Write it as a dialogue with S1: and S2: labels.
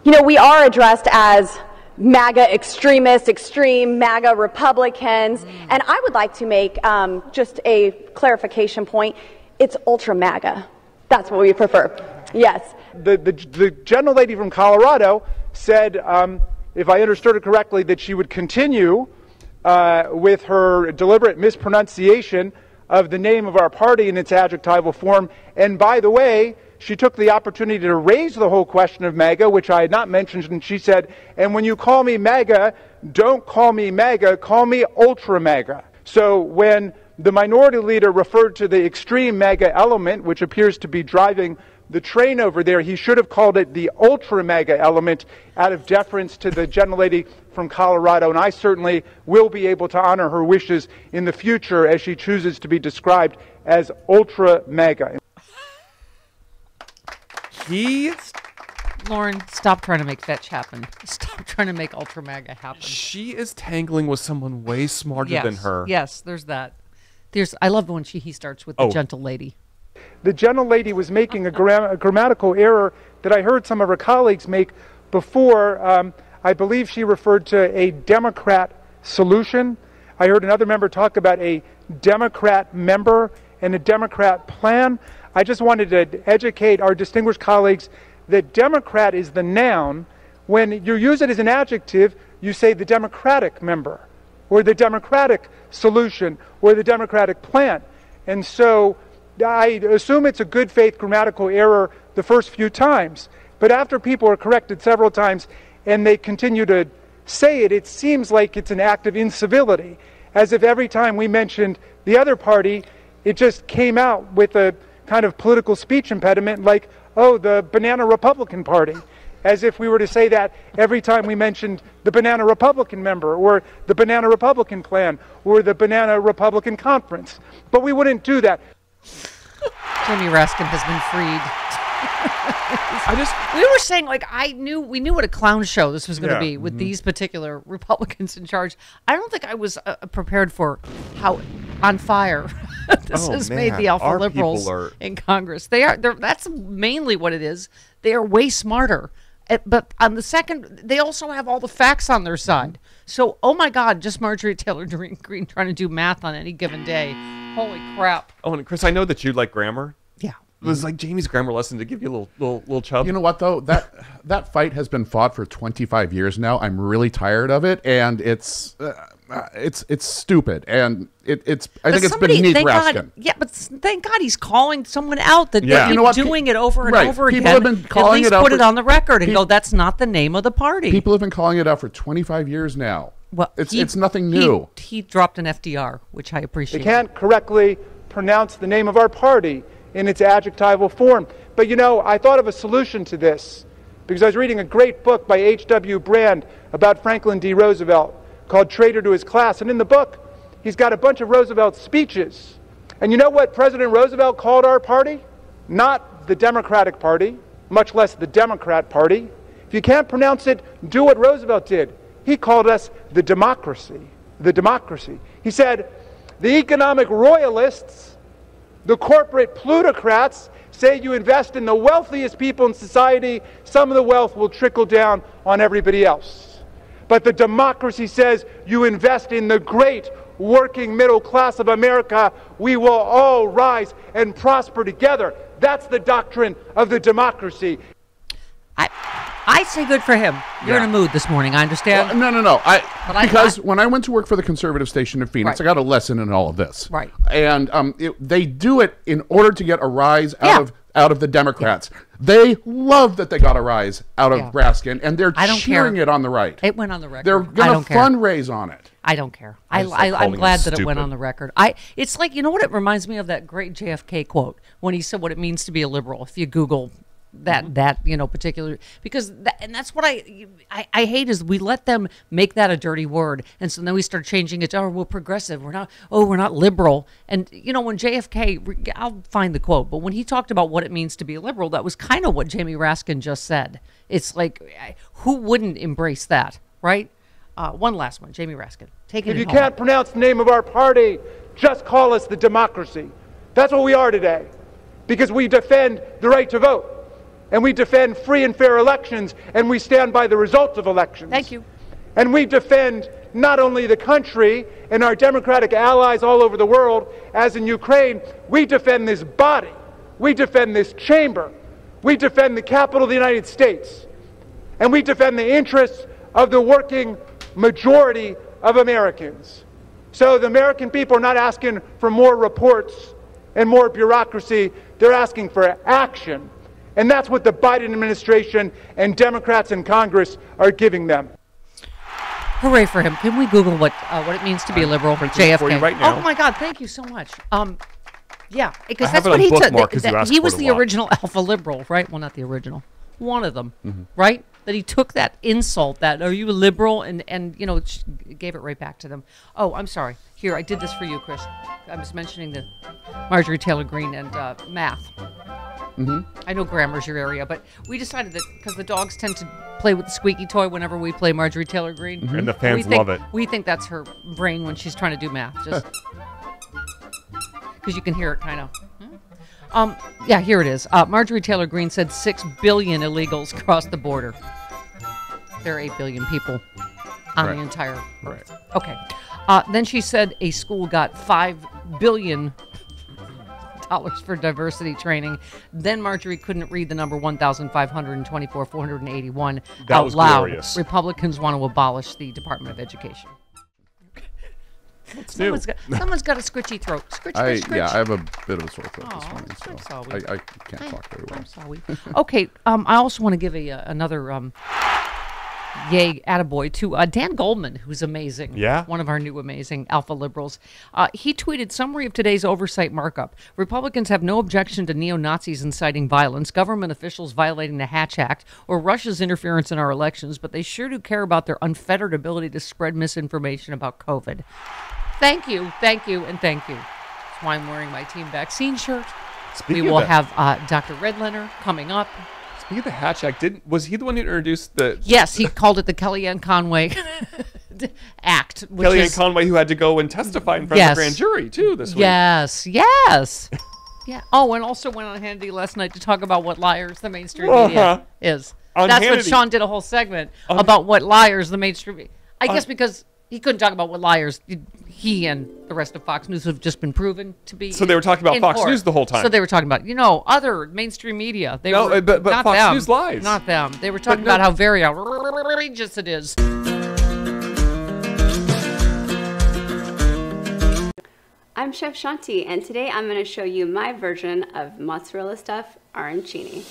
S1: You know, we are addressed as MAGA extremists, extreme MAGA Republicans, and I would like to make just a clarification point. It's ultra MAGA. That's what we prefer. Yes.
S2: The gentlelady from Colorado said, if I understood it correctly, that she would continue with her deliberate mispronunciation of the name of our party in its adjectival form. And by the way, she took the opportunity to raise the whole question of MAGA, which I had not mentioned, and she said, and when you call me MAGA, don't call me MAGA, call me ultra MAGA. So when the minority leader referred to the extreme MAGA element, which appears to be driving the train over there, he should have called it the ultra MAGA element out of deference to the gentlelady from Colorado, and I certainly will be able to honor her wishes in the future as she chooses to be described as ultra MAGA.
S3: Lauren, stop trying to make fetch happen. Stop trying to make ultra MAGA happen.
S4: She is tangling with someone way smarter than her.
S3: Yes, there's that. I love when he starts with the gentle lady.
S2: The gentle lady was making a grammatical error that I heard some of her colleagues make before. I believe she referred to a Democrat solution. I heard another member talk about a Democrat member and a Democrat plan. I just wanted to educate our distinguished colleagues that Democrat is the noun. When you use it as an adjective, you say the Democratic member, or the Democratic solution, or the Democratic plan. And so I assume it's a good faith grammatical error the first few times. But after people are corrected several times and they continue to say it, it seems like it's an act of incivility, as if every time we mentioned the other party, it just came out with a kind of political speech impediment like, oh, the Banana Republican Party, as if we were to say that every time we mentioned the Banana Republican member or the Banana Republican plan or the Banana Republican Conference. But we wouldn't do that.
S3: Jamie Raskin has been freed. We were saying, like, we knew what a clown show this was going to be with these particular Republicans in charge. I don't think I was prepared for how on fire this has made the alpha liberals in Congress. That's mainly what it is. They are way smarter. But on the second, they also have all the facts on their side. So, oh my God, just Marjorie Taylor Greene trying to do math on any given day. Holy crap.
S4: Oh, and Chris, I know that you like grammar.
S3: Yeah.
S4: It was like Jamie's grammar lesson to give you a little chub.
S5: You know what, though? That fight has been fought for 25 years now. I'm really tired of it, and it's stupid, and I think it's beneath Raskin.
S3: But thank God he's calling someone out that doing it over and over
S5: People
S3: again.
S5: Have been calling
S3: at least
S5: it out
S3: put it on the record and go, that's not the name of the party.
S5: People have been calling it out for 25 years now. Well, it's nothing new.
S3: He dropped an FDR, which I appreciate.
S2: They can't correctly pronounce the name of our party in its adjectival form. But you know, I thought of a solution to this because I was reading a great book by H.W. Brand about Franklin D. Roosevelt called Traitor to His Class. And in the book, he's got a bunch of Roosevelt's speeches. And you know what President Roosevelt called our party? Not the Democratic Party, much less the Democrat Party. If you can't pronounce it, do what Roosevelt did. He called us the democracy. The democracy. He said, the economic royalists, the corporate plutocrats, say you invest in the wealthiest people in society, some of the wealth will trickle down on everybody else. But the democracy says you invest in the great working middle class of America, we will all rise and prosper together. That's the doctrine of the democracy.
S3: I say good for him. You're in a mood this morning, I understand.
S5: Well, no. Because when I went to work for the conservative station in Phoenix, I got a lesson in all of this.
S3: Right.
S5: And they do it in order to get a rise out of the Democrats. Yeah. They love that they got a rise out of Raskin, and they're cheering it on the right.
S3: It went on the record.
S5: They're going to fundraise on it.
S3: I don't care. I'm glad that it went on the record. It's like, you know what it reminds me of? That great JFK quote when he said what it means to be a liberal. If you Google that particular, because that's what I hate is we let them make that a dirty word, and so then we start changing it to, oh, we're progressive, we're not liberal. And when JFK, I'll find the quote, but when he talked about what it means to be a liberal, that was kind of what Jamie Raskin just said. It's like, who wouldn't embrace that, right? One last one, Jamie Raskin. Take it.
S2: If you can't pronounce the name of our party, just call us the democracy. That's what we are today, because we defend the right to vote. and we defend free and fair elections, and we stand by the results of elections.
S3: Thank you.
S2: And we defend not only the country and our democratic allies all over the world, as in Ukraine, we defend this body, we defend this chamber, we defend the capital of the United States, and we defend the interests of the working majority of Americans. So the American people are not asking for more reports and more bureaucracy, they're asking for action. And that's what the Biden administration and Democrats in Congress are giving them.
S3: Hooray for him. Can we Google what it means to be a liberal? JFK.
S4: For you right now.
S3: Oh my God, thank you so much. Yeah, because that's what he took. He was the original alpha liberal, right? Well, not the original. One of them, right? That he took that insult, that, are you a liberal? And you know, gave it right back to them. Oh, I'm sorry. Here, I did this for you, Chris. I was mentioning the Marjorie Taylor Greene and math. I know grammar's your area, but we decided that because the dogs tend to play with the squeaky toy whenever we play Marjorie Taylor Greene.
S4: And the fans love it.
S3: We think that's her brain when she's trying to do math. Just because you can hear it kind of. Yeah, here it is. Marjorie Taylor Greene said 6 billion illegals crossed the border. There are 8 billion people on the entire earth. Okay. Then she said a school got $5 billion for diversity training. Then Marjorie couldn't read the number 1,524, 481 out loud. Glorious. Republicans want to abolish the Department of Education. Someone's got a scritchy throat. Scritch.
S5: Yeah, I have a bit of a sore throat this morning, so I can't talk very well.
S3: I'm sorry. Okay, I also want to give another yay attaboy to Dan Goldman, who's amazing.
S4: Yeah.
S3: One of our new amazing alpha liberals. He tweeted, summary of today's oversight markup. Republicans have no objection to neo-Nazis inciting violence, government officials violating the Hatch Act, or Russia's interference in our elections, but they sure do care about their unfettered ability to spread misinformation about COVID. Thank you, and thank you. That's why I'm wearing my team vaccine shirt. We will have Dr. Redlener coming up.
S4: Speaking of the Hatch Act, was he the one who introduced the...
S3: Yes, he called it the Kellyanne Conway Act.
S4: Kellyanne Conway, who had to go and testify in front of the grand jury, too, this week.
S3: Yes. Yeah. Oh, and also went on Hannity last night to talk about what liars the mainstream media is. That's Hannity. What Sean did a whole segment about what liars the mainstream... I guess because he couldn't talk about what liars he and the rest of Fox News have just been proven to be.
S4: So they were talking about Fox News the whole time.
S3: So they were talking about, other mainstream media.
S4: But
S3: not
S4: Fox
S3: them,
S4: News lies.
S3: Not them. They were talking about how very outrageous it is.
S6: I'm Chef Shanti, and today I'm going to show you my version of mozzarella stuffed arancini.